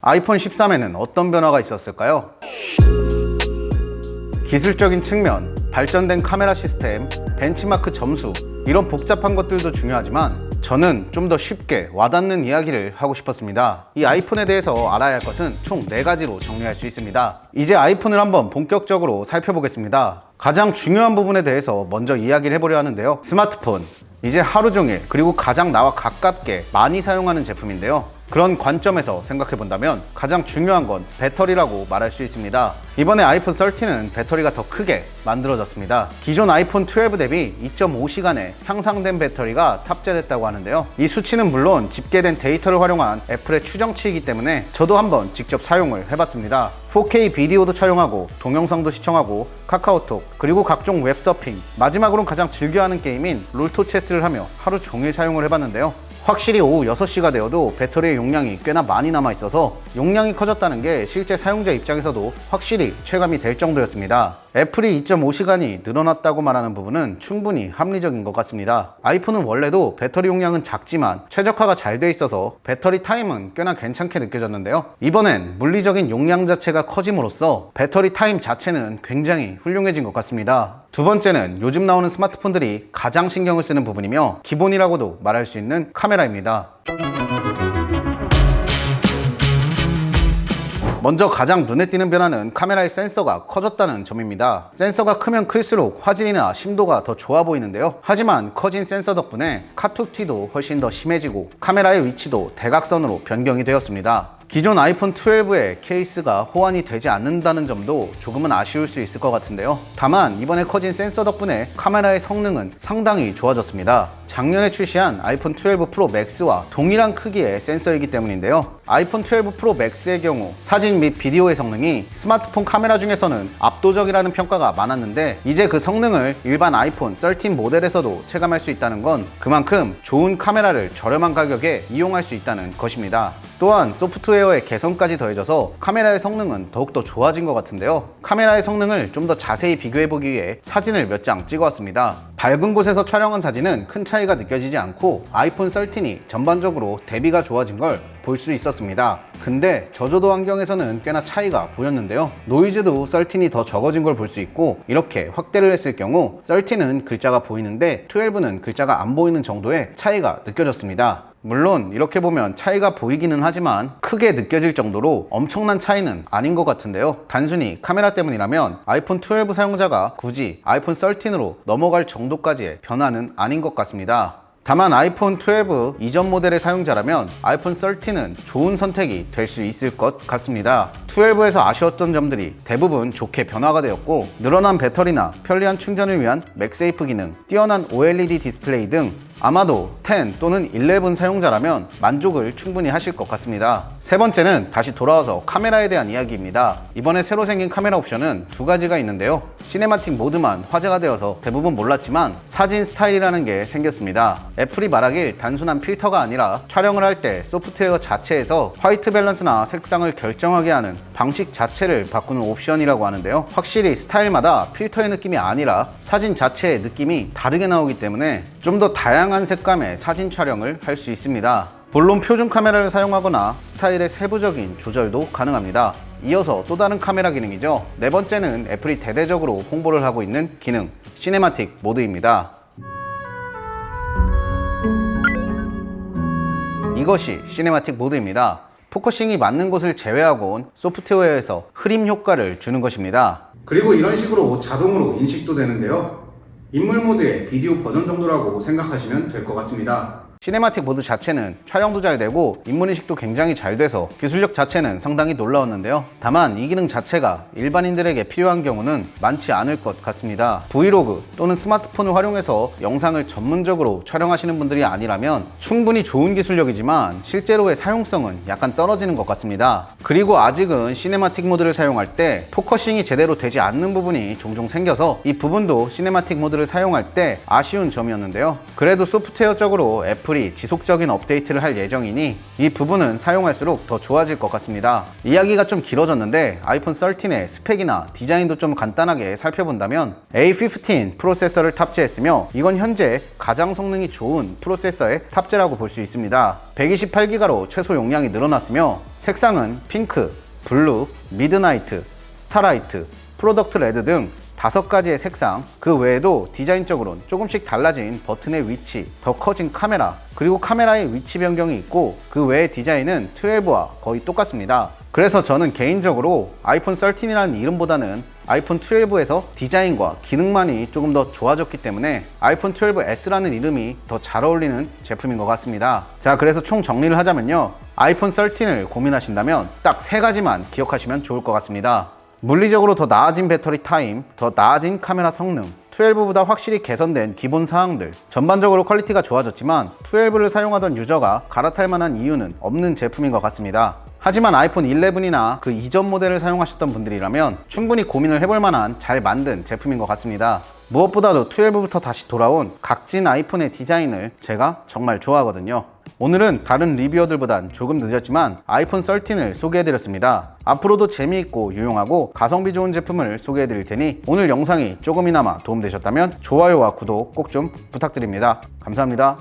아이폰 13에는 어떤 변화가 있었을까요? 기술적인 측면, 발전된 카메라 시스템, 벤치마크 점수, 이런 복잡한 것들도 중요하지만 저는 좀 더 쉽게 와닿는 이야기를 하고 싶었습니다. 이 아이폰에 대해서 알아야 할 것은 총 4가지로 정리할 수 있습니다. 이제 아이폰을 한번 본격적으로 살펴보겠습니다. 가장 중요한 부분에 대해서 먼저 이야기를 해보려 하는데요. 스마트폰, 이제 하루 종일 그리고 가장 나와 가깝게 많이 사용하는 제품인데요. 그런 관점에서 생각해 본다면 가장 중요한 건 배터리라고 말할 수 있습니다. 이번에 아이폰 13은 배터리가 더 크게 만들어졌습니다. 기존 아이폰 12 대비 2.5시간의 향상된 배터리가 탑재됐다고 하는데요. 이 수치는 물론 집계된 데이터를 활용한 애플의 추정치이기 때문에 저도 한번 직접 사용을 해봤습니다. 4K 비디오도 촬영하고 동영상도 시청하고 카카오톡 그리고 각종 웹서핑, 마지막으로는 가장 즐겨하는 게임인 롤토체스를 하며 하루 종일 사용을 해봤는데요. 확실히 오후 6시가 되어도 배터리의 용량이 꽤나 많이 남아있어서 용량이 커졌다는 게 실제 사용자 입장에서도 확실히 체감이 될 정도였습니다. 애플이 2.5시간이 늘어났다고 말하는 부분은 충분히 합리적인 것 같습니다. 아이폰은 원래도 배터리 용량은 작지만 최적화가 잘 돼 있어서 배터리 타임은 꽤나 괜찮게 느껴졌는데요. 이번엔 물리적인 용량 자체가 커짐으로써 배터리 타임 자체는 굉장히 훌륭해진 것 같습니다. 두 번째는 요즘 나오는 스마트폰들이 가장 신경을 쓰는 부분이며 기본이라고도 말할 수 있는 카메라입니다. 먼저 가장 눈에 띄는 변화는 카메라의 센서가 커졌다는 점입니다. 센서가 크면 클수록 화질이나 심도가 더 좋아 보이는데요. 하지만 커진 센서 덕분에 카툭튀도 훨씬 더 심해지고 카메라의 위치도 대각선으로 변경이 되었습니다. 기존 아이폰 12의 케이스가 호환이 되지 않는다는 점도 조금은 아쉬울 수 있을 것 같은데요. 다만 이번에 커진 센서 덕분에 카메라의 성능은 상당히 좋아졌습니다. 작년에 출시한 아이폰 12 프로 맥스와 동일한 크기의 센서이기 때문인데요. 아이폰 12 프로 맥스의 경우 사진 및 비디오의 성능이 스마트폰 카메라 중에서는 압도적이라는 평가가 많았는데 이제 그 성능을 일반 아이폰 13 모델에서도 체감할 수 있다는 건 그만큼 좋은 카메라를 저렴한 가격에 이용할 수 있다는 것입니다. 또한 소프트웨어의 개선까지 더해져서 카메라의 성능은 더욱더 좋아진 것 같은데요. 카메라의 성능을 좀 더 자세히 비교해보기 위해 사진을 몇 장 찍어왔습니다. 밝은 곳에서 촬영한 사진은 큰 차이가 느껴지지 않고 아이폰 13이 전반적으로 대비가 좋아진 걸 볼 수 있었습니다. 근데 저조도 환경에서는 꽤나 차이가 보였는데요. 노이즈도 13이 더 적어진 걸 볼 수 있고 이렇게 확대를 했을 경우 13은 글자가 보이는데 12는 글자가 안 보이는 정도의 차이가 느껴졌습니다. 물론 이렇게 보면 차이가 보이기는 하지만 크게 느껴질 정도로 엄청난 차이는 아닌 것 같은데요. 단순히 카메라 때문이라면 아이폰 12 사용자가 굳이 아이폰 13으로 넘어갈 정도까지의 변화는 아닌 것 같습니다. 다만 아이폰 12 이전 모델의 사용자라면 아이폰 13은 좋은 선택이 될 수 있을 것 같습니다. 12에서 아쉬웠던 점들이 대부분 좋게 변화가 되었고 늘어난 배터리나 편리한 충전을 위한 맥세이프 기능, 뛰어난 OLED 디스플레이 등 아마도 10 또는 11 사용자라면 만족을 충분히 하실 것 같습니다. 세 번째는 다시 돌아와서 카메라에 대한 이야기입니다. 이번에 새로 생긴 카메라 옵션은 2가지가 있는데요. 시네마틱 모드만 화제가 되어서 대부분 몰랐지만 사진 스타일이라는 게 생겼습니다. 애플이 말하길 단순한 필터가 아니라 촬영을 할 때 소프트웨어 자체에서 화이트 밸런스나 색상을 결정하게 하는 방식 자체를 바꾸는 옵션이라고 하는데요. 확실히 스타일마다 필터의 느낌이 아니라 사진 자체의 느낌이 다르게 나오기 때문에 좀 더 다양한 색감의 사진 촬영을 할 수 있습니다. 본론 표준 카메라를 사용하거나 스타일의 세부적인 조절도 가능합니다. 이어서 또 다른 카메라 기능이죠. 네 번째는 애플이 대대적으로 홍보를 하고 있는 기능, 시네마틱 모드입니다. 이것이 시네마틱 모드입니다. 포커싱이 맞는 곳을 제외하고는 소프트웨어에서 흐림 효과를 주는 것입니다. 그리고 이런 식으로 자동으로 인식도 되는데요. 인물 모드의 비디오 버전 정도라고 생각하시면 될 것 같습니다. 시네마틱 모드 자체는 촬영도 잘 되고 인물인식도 굉장히 잘 돼서 기술력 자체는 상당히 놀라웠는데요. 다만 이 기능 자체가 일반인들에게 필요한 경우는 많지 않을 것 같습니다. 브이로그 또는 스마트폰을 활용해서 영상을 전문적으로 촬영하시는 분들이 아니라면 충분히 좋은 기술력이지만 실제로의 사용성은 약간 떨어지는 것 같습니다. 그리고 아직은 시네마틱 모드를 사용할 때 포커싱이 제대로 되지 않는 부분이 종종 생겨서 이 부분도 시네마틱 모드를 사용할 때 아쉬운 점이었는데요. 그래도 소프트웨어적으로 애플이 지속적인 업데이트를 할 예정이니 이 부분은 사용할수록 더 좋아질 것 같습니다. 이야기가 좀 길어졌는데 아이폰 13의 스펙이나 디자인도 좀 간단하게 살펴본다면 A15 프로세서를 탑재했으며 이건 현재 가장 성능이 좋은 프로세서의 탑재라고 볼 수 있습니다. 128기가로 최소 용량이 늘어났으며 색상은 핑크, 블루, 미드나이트, 스타라이트, 프로덕트 레드 등 5가지의 색상, 그 외에도 디자인적으로는 조금씩 달라진 버튼의 위치, 더 커진 카메라, 그리고 카메라의 위치 변경이 있고 그 외의 디자인은 12와 거의 똑같습니다. 그래서 저는 개인적으로 아이폰 13이라는 이름보다는 아이폰 12에서 디자인과 기능만이 조금 더 좋아졌기 때문에 아이폰 12S라는 이름이 더 잘 어울리는 제품인 것 같습니다. 자, 그래서 총 정리를 하자면요, 아이폰 13을 고민하신다면 딱 3가지만 기억하시면 좋을 것 같습니다. 물리적으로 더 나아진 배터리 타임, 더 나아진 카메라 성능, 12보다 확실히 개선된 기본 사항들, 전반적으로 퀄리티가 좋아졌지만 12를 사용하던 유저가 갈아탈 만한 이유는 없는 제품인 것 같습니다. 하지만 아이폰 11이나 그 이전 모델을 사용하셨던 분들이라면 충분히 고민을 해볼 만한 잘 만든 제품인 것 같습니다. 무엇보다도 12부터 다시 돌아온 각진 아이폰의 디자인을 제가 정말 좋아하거든요. 오늘은 다른 리뷰어들보단 조금 늦었지만 아이폰 13을 소개해드렸습니다. 앞으로도 재미있고 유용하고 가성비 좋은 제품을 소개해드릴 테니 오늘 영상이 조금이나마 도움되셨다면 좋아요와 구독 꼭 좀 부탁드립니다. 감사합니다.